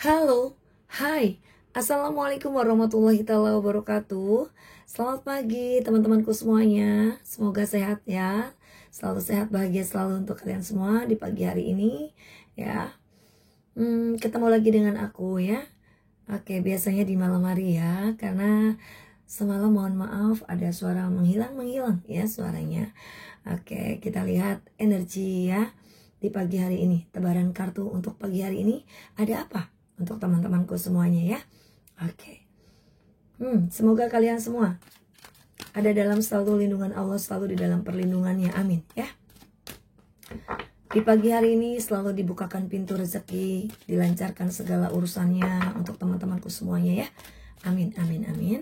Halo, hai, Assalamualaikum warahmatullahi taala wabarakatuh. Selamat pagi teman-temanku semuanya. Semoga sehat ya. Selalu sehat, bahagia selalu untuk kalian semua di pagi hari ini ya. Ketemu lagi dengan aku ya. Oke, biasanya di malam hari ya, karena semalam mohon maaf ada suara menghilang ya suaranya. Oke, kita lihat energi ya di pagi hari ini. Tebaran kartu untuk pagi hari ini ada apa untuk teman-temanku semuanya ya. Oke. Semoga kalian semua ada dalam selalu lindungan Allah, selalu di dalam perlindungannya. Amin ya. Di pagi hari ini selalu dibukakan pintu rezeki, dilancarkan segala urusannya untuk teman-temanku semuanya ya. Amin, amin, amin.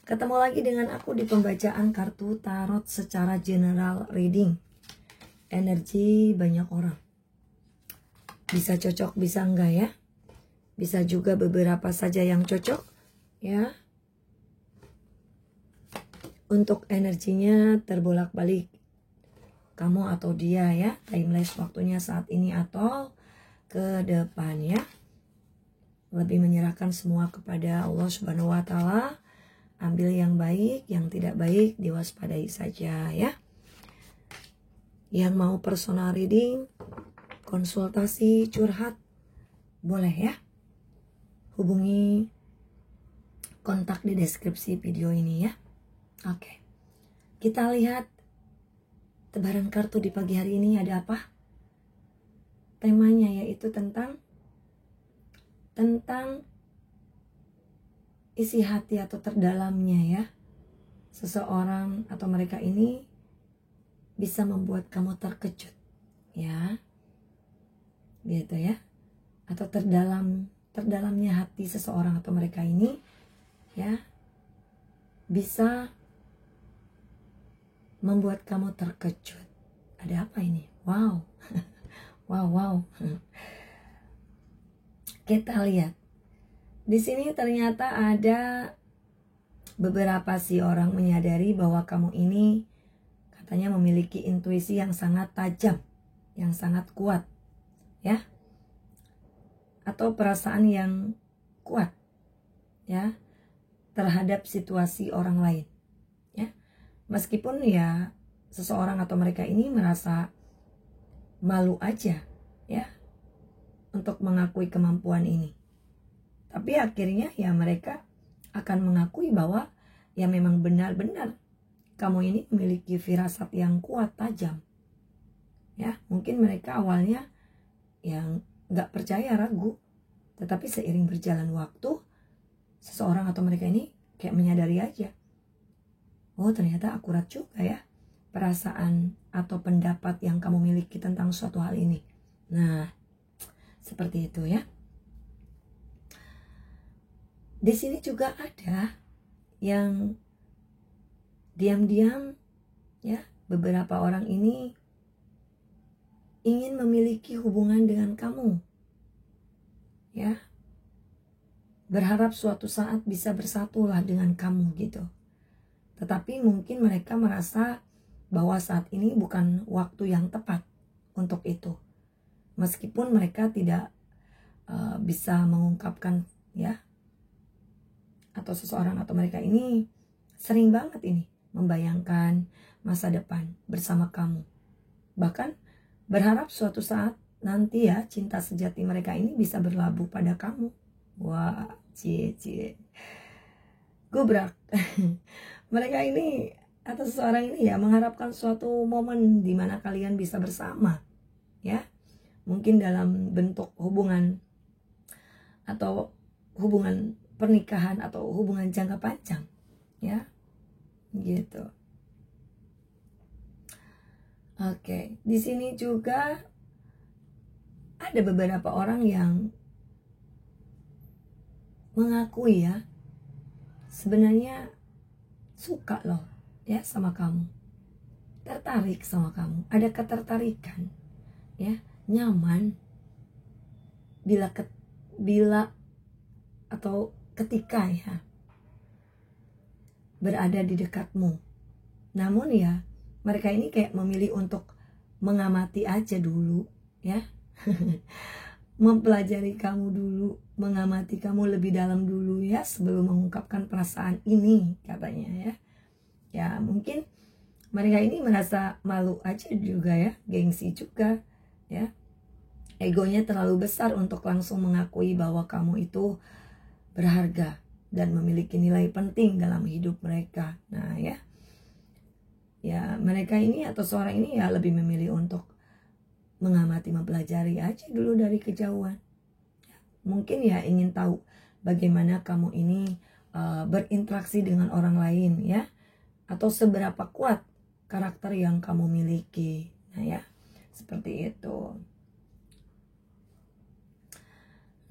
Ketemu lagi dengan aku di pembacaan kartu tarot secara general reading. Energi banyak orang. Bisa cocok, bisa enggak ya. Bisa juga beberapa saja yang cocok ya. Untuk energinya terbolak-balik. Kamu atau dia ya. Timeless waktunya saat ini atau ke depan ya. Lebih menyerahkan semua kepada Allah Subhanahu wa taala. Ambil yang baik, yang tidak baik diwaspadai saja ya. Yang mau personal reading, konsultasi, curhat, boleh ya. Hubungi kontak di deskripsi video ini ya. Oke. Kita lihat tebaran kartu di pagi hari ini ada apa? Temanya yaitu tentang isi hati atau terdalamnya ya. Seseorang atau mereka ini bisa membuat kamu terkejut ya. Gitu ya. Atau terdalamnya hati seseorang atau mereka ini ya bisa membuat kamu terkejut. Ada apa ini? Wow. wow. Kita lihat. Di sini ternyata ada beberapa sih orang menyadari bahwa kamu ini katanya memiliki intuisi yang sangat tajam, yang sangat kuat. Ya. Atau perasaan yang kuat ya terhadap situasi orang lain ya. Meskipun ya seseorang atau mereka ini merasa malu aja ya untuk mengakui kemampuan ini. Tapi akhirnya ya mereka akan mengakui bahwa ya memang benar-benar kamu ini memiliki firasat yang kuat, tajam. Ya, mungkin mereka awalnya yang nggak percaya, ragu. Tetapi seiring berjalan waktu, seseorang atau mereka ini kayak menyadari aja. Oh, ternyata akurat juga ya perasaan atau pendapat yang kamu miliki tentang suatu hal ini. Nah, seperti itu ya. Di sini juga ada yang diam-diam ya, beberapa orang ini ingin memiliki hubungan dengan kamu. Ya. Berharap suatu saat bisa bersatulah dengan kamu gitu. Tetapi mungkin mereka merasa bahwa saat ini bukan waktu yang tepat untuk itu. Meskipun mereka tidak bisa mengungkapkan ya. Atau seseorang atau mereka ini sering banget ini membayangkan masa depan bersama kamu. Bahkan berharap suatu saat nanti ya cinta sejati mereka ini bisa berlabuh pada kamu. Wah, cie. Gubrak. Mereka ini atau seseorang ini ya mengharapkan suatu momen di mana kalian bisa bersama. Ya. Mungkin dalam bentuk hubungan atau hubungan pernikahan atau hubungan jangka panjang. Ya. Gitu. Oke, di sini juga ada beberapa orang yang mengakui ya sebenarnya suka loh ya sama kamu, tertarik sama kamu, ada ketertarikan ya, nyaman bila atau ketika ya berada di dekatmu. Namun ya mereka ini kayak memilih untuk mengamati aja dulu ya. mempelajari kamu dulu, mengamati kamu lebih dalam dulu ya sebelum mengungkapkan perasaan ini katanya ya. Ya mungkin mereka ini merasa malu aja juga ya, gengsi juga ya. Egonya terlalu besar untuk langsung mengakui bahwa kamu itu berharga dan memiliki nilai penting dalam hidup mereka. Nah ya, mereka ini atau seorang ini ya lebih memilih untuk mengamati, mempelajari aja dulu dari kejauhan. Mungkin ya ingin tahu bagaimana kamu ini berinteraksi dengan orang lain ya, atau seberapa kuat karakter yang kamu miliki. Nah ya, seperti itu.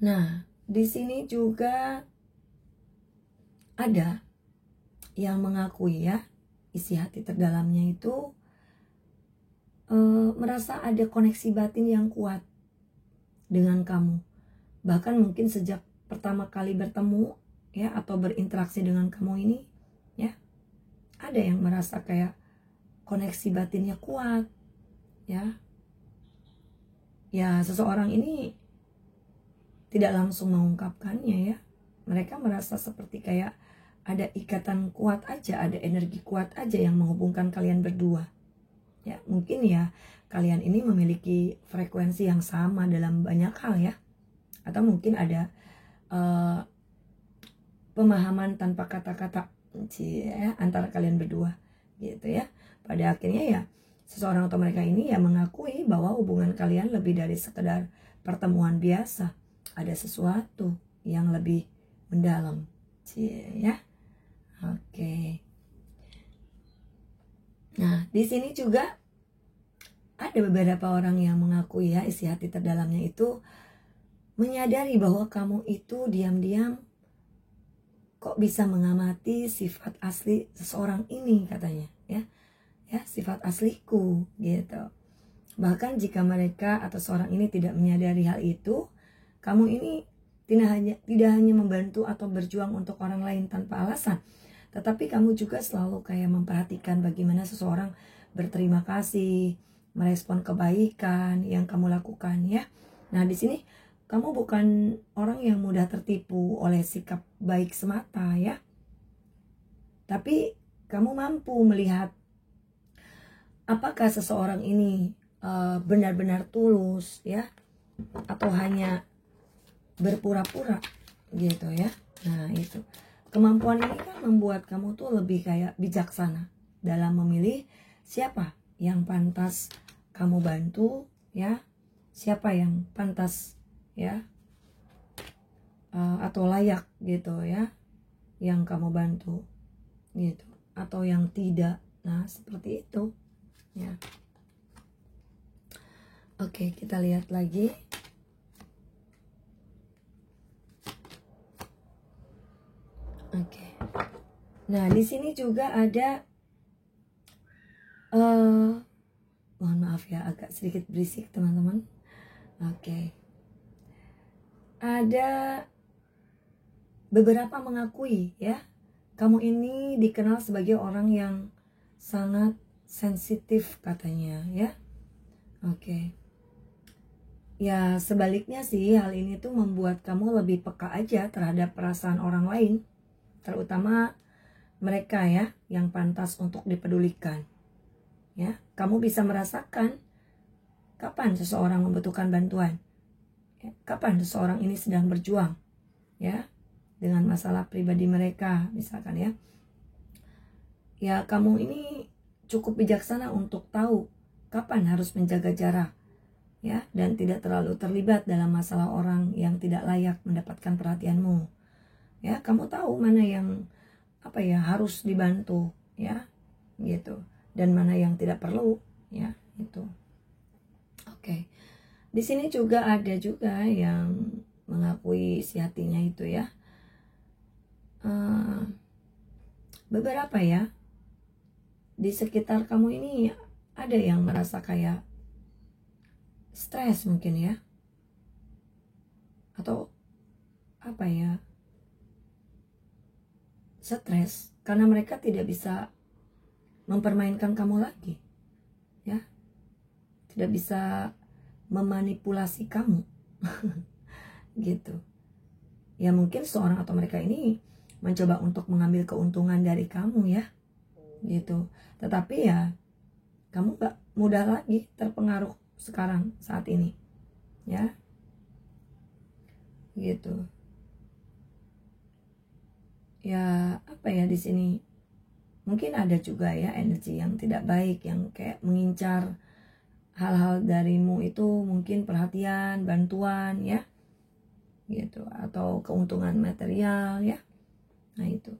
Nah, di sini juga ada yang mengakui ya, isi hati terdalamnya itu merasa ada koneksi batin yang kuat dengan kamu. Bahkan mungkin sejak pertama kali bertemu ya, atau berinteraksi dengan kamu ini ya, ada yang merasa kayak koneksi batinnya kuat ya. Ya, seseorang ini tidak langsung mengungkapkannya ya. Mereka merasa seperti kayak ada ikatan kuat aja, ada energi kuat aja yang menghubungkan kalian berdua. Ya, mungkin ya kalian ini memiliki frekuensi yang sama dalam banyak hal ya. Atau mungkin ada pemahaman tanpa kata-kata ya, antara kalian berdua gitu ya. Pada akhirnya ya seseorang atau mereka ini ya mengakui bahwa hubungan kalian lebih dari sekedar pertemuan biasa. Ada sesuatu yang lebih mendalam ya. Oke. Nah, di sini juga ada beberapa orang yang mengakui ya, isi hati terdalamnya itu menyadari bahwa kamu itu diam-diam kok bisa mengamati sifat asli seseorang ini katanya ya. Ya, sifat asliku gitu. Bahkan jika mereka atau seorang ini tidak menyadari hal itu, kamu ini tidak hanya membantu atau berjuang untuk orang lain tanpa alasan, tetapi kamu juga selalu kayak memperhatikan bagaimana seseorang berterima kasih, merespon kebaikan yang kamu lakukan ya. Nah, di sini kamu bukan orang yang mudah tertipu oleh sikap baik semata ya. Tapi kamu mampu melihat apakah seseorang ini benar-benar tulus ya, atau hanya berpura-pura gitu ya. Nah itu, kemampuan ini kan membuat kamu tuh lebih kayak bijaksana dalam memilih siapa yang pantas kamu bantu ya, siapa yang pantas ya atau layak gitu ya yang kamu bantu gitu, atau yang tidak. Nah seperti itu ya. Oke, kita lihat lagi. Oke. Nah, di sini juga ada mohon maaf ya, agak sedikit berisik teman-teman. Oke. Ada beberapa mengakui ya, kamu ini dikenal sebagai orang yang sangat sensitif katanya ya. Oke. Ya, sebaliknya sih hal ini tuh membuat kamu lebih peka aja terhadap perasaan orang lain, terutama mereka ya yang pantas untuk dipedulikan. Ya, kamu bisa merasakan kapan seseorang membutuhkan bantuan, ya, kapan seseorang ini sedang berjuang ya dengan masalah pribadi mereka misalkan ya. Ya, kamu ini cukup bijaksana untuk tahu kapan harus menjaga jarak ya, dan tidak terlalu terlibat dalam masalah orang yang tidak layak mendapatkan perhatianmu. Ya, kamu tahu mana yang harus dibantu ya gitu, dan mana yang tidak perlu ya itu. Oke. Di sini juga ada juga yang mengakui isi hatinya itu ya. Beberapa ya di sekitar kamu ini ada yang merasa kayak stres mungkin ya, atau stres karena mereka tidak bisa mempermainkan kamu lagi ya, tidak bisa memanipulasi kamu gitu. Ya mungkin seorang atau mereka ini mencoba untuk mengambil keuntungan dari kamu ya, gitu. Tetapi ya kamu gak mudah lagi terpengaruh sekarang saat ini, ya, gitu. Ya apa ya di sini mungkin ada juga ya energi yang tidak baik yang kayak mengincar hal-hal darimu itu, mungkin perhatian, bantuan ya, gitu, atau keuntungan material ya. Nah itu.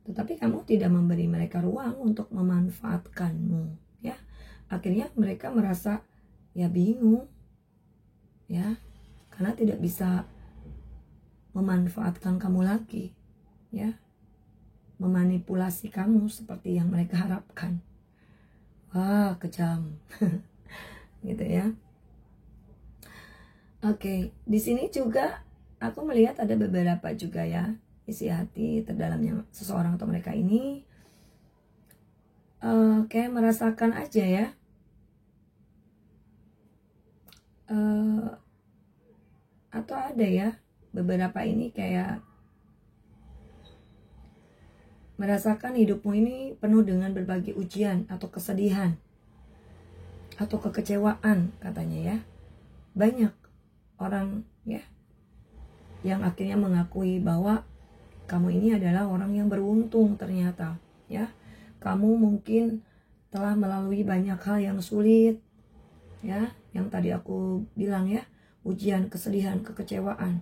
Tetapi kamu tidak memberi mereka ruang untuk memanfaatkanmu ya. Akhirnya mereka merasa ya bingung ya, karena tidak bisa memanfaatkan kamu lagi ya, memanipulasi kamu seperti yang mereka harapkan. Wah, kejam. Gitu ya. Oke, di sini juga aku melihat ada beberapa juga ya isi hati terdalamnya seseorang atau mereka ini kayak merasakan aja ya, atau ada ya beberapa ini kayak merasakan hidupmu ini penuh dengan berbagai ujian atau kesedihan atau kekecewaan katanya ya. Banyak orang ya yang akhirnya mengakui bahwa kamu ini adalah orang yang beruntung ternyata ya. Kamu mungkin telah melalui banyak hal yang sulit ya, yang tadi aku bilang ya, ujian, kesedihan, kekecewaan.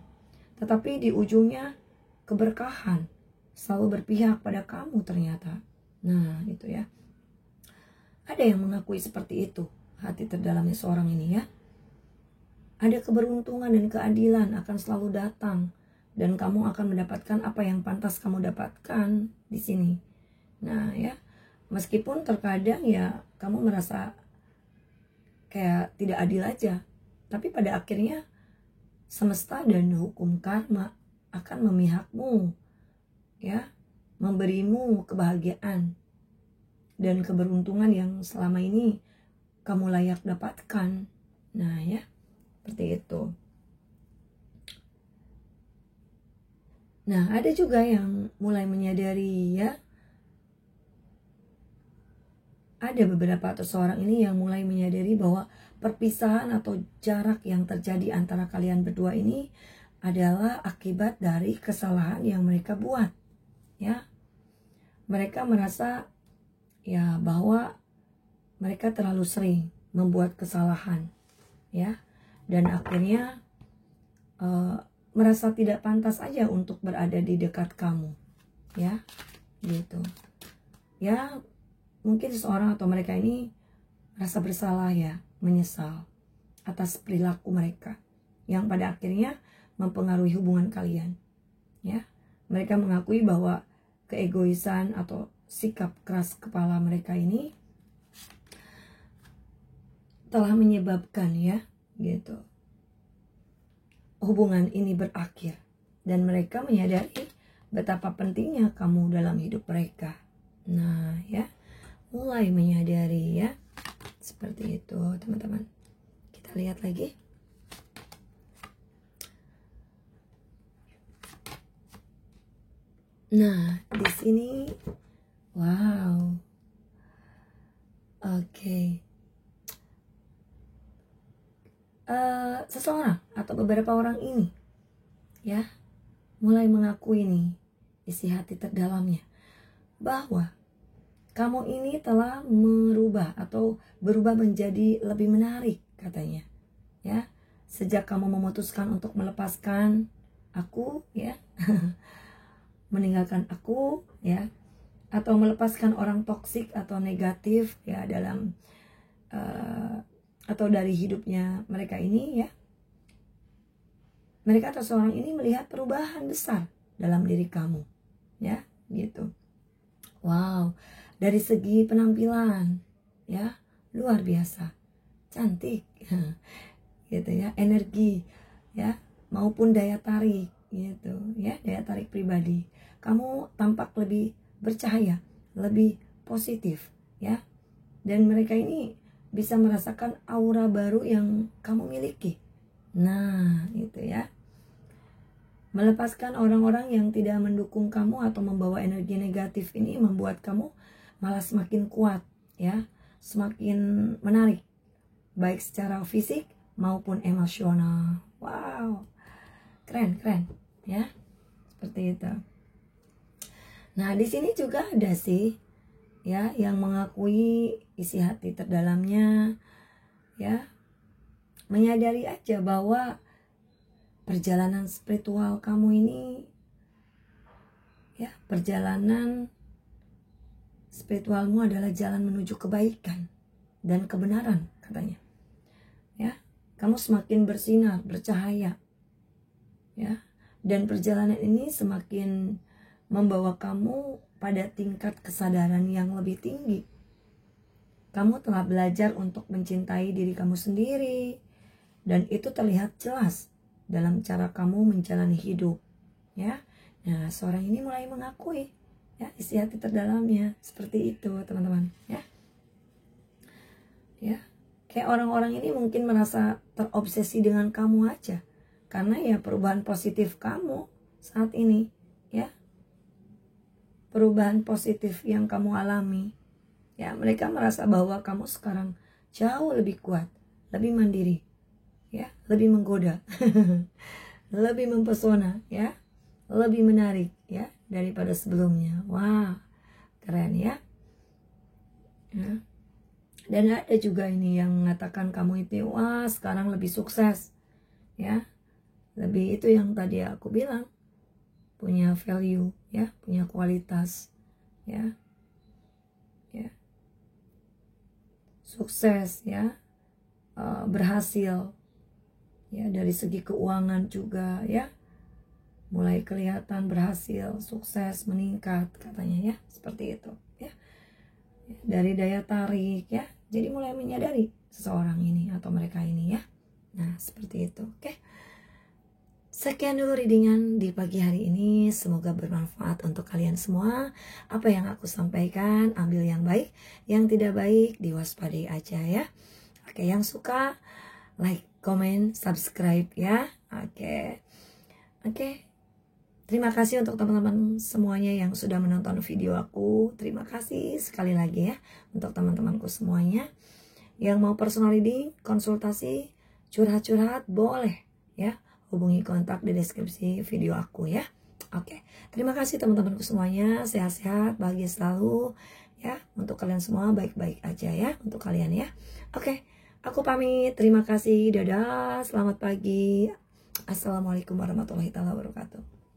Tetapi di ujungnya keberkahan selalu berpihak pada kamu ternyata. Nah itu ya, ada yang mengakui seperti itu hati terdalamnya seorang ini ya. Ada keberuntungan dan keadilan akan selalu datang, dan kamu akan mendapatkan apa yang pantas kamu dapatkan di sini. Nah ya, meskipun terkadang ya kamu merasa kayak tidak adil aja, tapi pada akhirnya semesta dan hukum karma akan memihakmu ya, memberimu kebahagiaan dan keberuntungan yang selama ini kamu layak dapatkan. Nah ya, seperti itu. Nah ada juga yang mulai menyadari ya, ada beberapa atau seorang ini yang mulai menyadari bahwa perpisahan atau jarak yang terjadi antara kalian berdua ini adalah akibat dari kesalahan yang mereka buat ya. Mereka merasa ya bahwa mereka terlalu sering membuat kesalahan ya, dan akhirnya merasa tidak pantas aja untuk berada di dekat kamu ya, gitu ya. Mungkin seseorang atau mereka ini rasa bersalah ya, menyesal atas perilaku mereka yang pada akhirnya mempengaruhi hubungan kalian ya. Mereka mengakui bahwa keegoisan atau sikap keras kepala mereka ini telah menyebabkan ya, gitu, hubungan ini berakhir, dan mereka menyadari betapa pentingnya kamu dalam hidup mereka. Nah ya, mulai menyadari ya, seperti itu teman-teman. Kita lihat lagi. Nah di sini, wow, oke. Seseorang atau beberapa orang ini ya mulai mengakui nih isi hati terdalamnya bahwa kamu ini telah merubah atau berubah menjadi lebih menarik katanya ya, sejak kamu memutuskan untuk melepaskan aku ya meninggalkan aku ya, atau melepaskan orang toksik atau negatif ya dalam atau dari hidupnya mereka ini ya. Mereka atau seorang ini melihat perubahan besar dalam diri kamu ya, gitu. Wow, dari segi penampilan ya luar biasa cantik gitu ya, energi ya, maupun daya tarik gitu ya, daya tarik pribadi. Kamu tampak lebih bercahaya, lebih positif ya, dan mereka ini bisa merasakan aura baru yang kamu miliki Nah, itu ya. Melepaskan orang-orang yang tidak mendukung kamu atau membawa energi negatif ini membuat kamu malah semakin kuat ya, semakin menarik baik secara fisik maupun emosional. Wow, keren ya, seperti itu. Nah, di sini juga ada sih ya yang mengakui isi hati terdalamnya ya, menyadari aja bahwa perjalanan spiritual kamu ini ya, perjalanan spiritualmu adalah jalan menuju kebaikan dan kebenaran katanya. Ya, kamu semakin bersinar, bercahaya. Ya, dan perjalanan ini semakin membawa kamu pada tingkat kesadaran yang lebih tinggi. Kamu telah belajar untuk mencintai diri kamu sendiri, dan itu terlihat jelas dalam cara kamu menjalani hidup. Ya, nah seorang ini mulai mengakui ya isi hati terdalamnya seperti itu, teman-teman. Ya, kayak orang-orang ini mungkin merasa terobsesi dengan kamu aja, karena ya perubahan positif kamu saat ini, ya, perubahan positif yang kamu alami. Ya, mereka merasa bahwa kamu sekarang jauh lebih kuat, lebih mandiri, ya, lebih menggoda, lebih mempesona, ya, lebih menarik, ya, daripada sebelumnya. Wah, keren ya. Ya. Dan ada juga ini yang mengatakan kamu itu, wah, sekarang lebih sukses, ya, lebih itu yang tadi aku bilang, punya value, ya, punya kualitas, ya, ya, sukses, ya, berhasil. Ya, dari segi keuangan juga ya, mulai kelihatan berhasil, sukses, meningkat katanya ya, seperti itu ya. Dari daya tarik ya, jadi mulai menyadari seseorang ini atau mereka ini ya. Nah, seperti itu. Oke. Sekian dulu readingan di pagi hari ini, semoga bermanfaat untuk kalian semua. Apa yang aku sampaikan, ambil yang baik, yang tidak baik diwaspadai aja ya. Oke, yang suka like, comment, subscribe ya. Oke. Terima kasih untuk teman-teman semuanya yang sudah menonton video aku. Terima kasih sekali lagi ya untuk teman-temanku semuanya. Yang mau personal reading, konsultasi, curhat-curhat, boleh ya. Hubungi kontak di deskripsi video aku ya. Oke. Terima kasih teman-temanku semuanya. Sehat-sehat, bahagia selalu ya. Untuk kalian semua baik-baik aja ya. Untuk kalian ya. Oke. Aku pamit, terima kasih, dadah, selamat pagi. Assalamualaikum warahmatullahi wabarakatuh.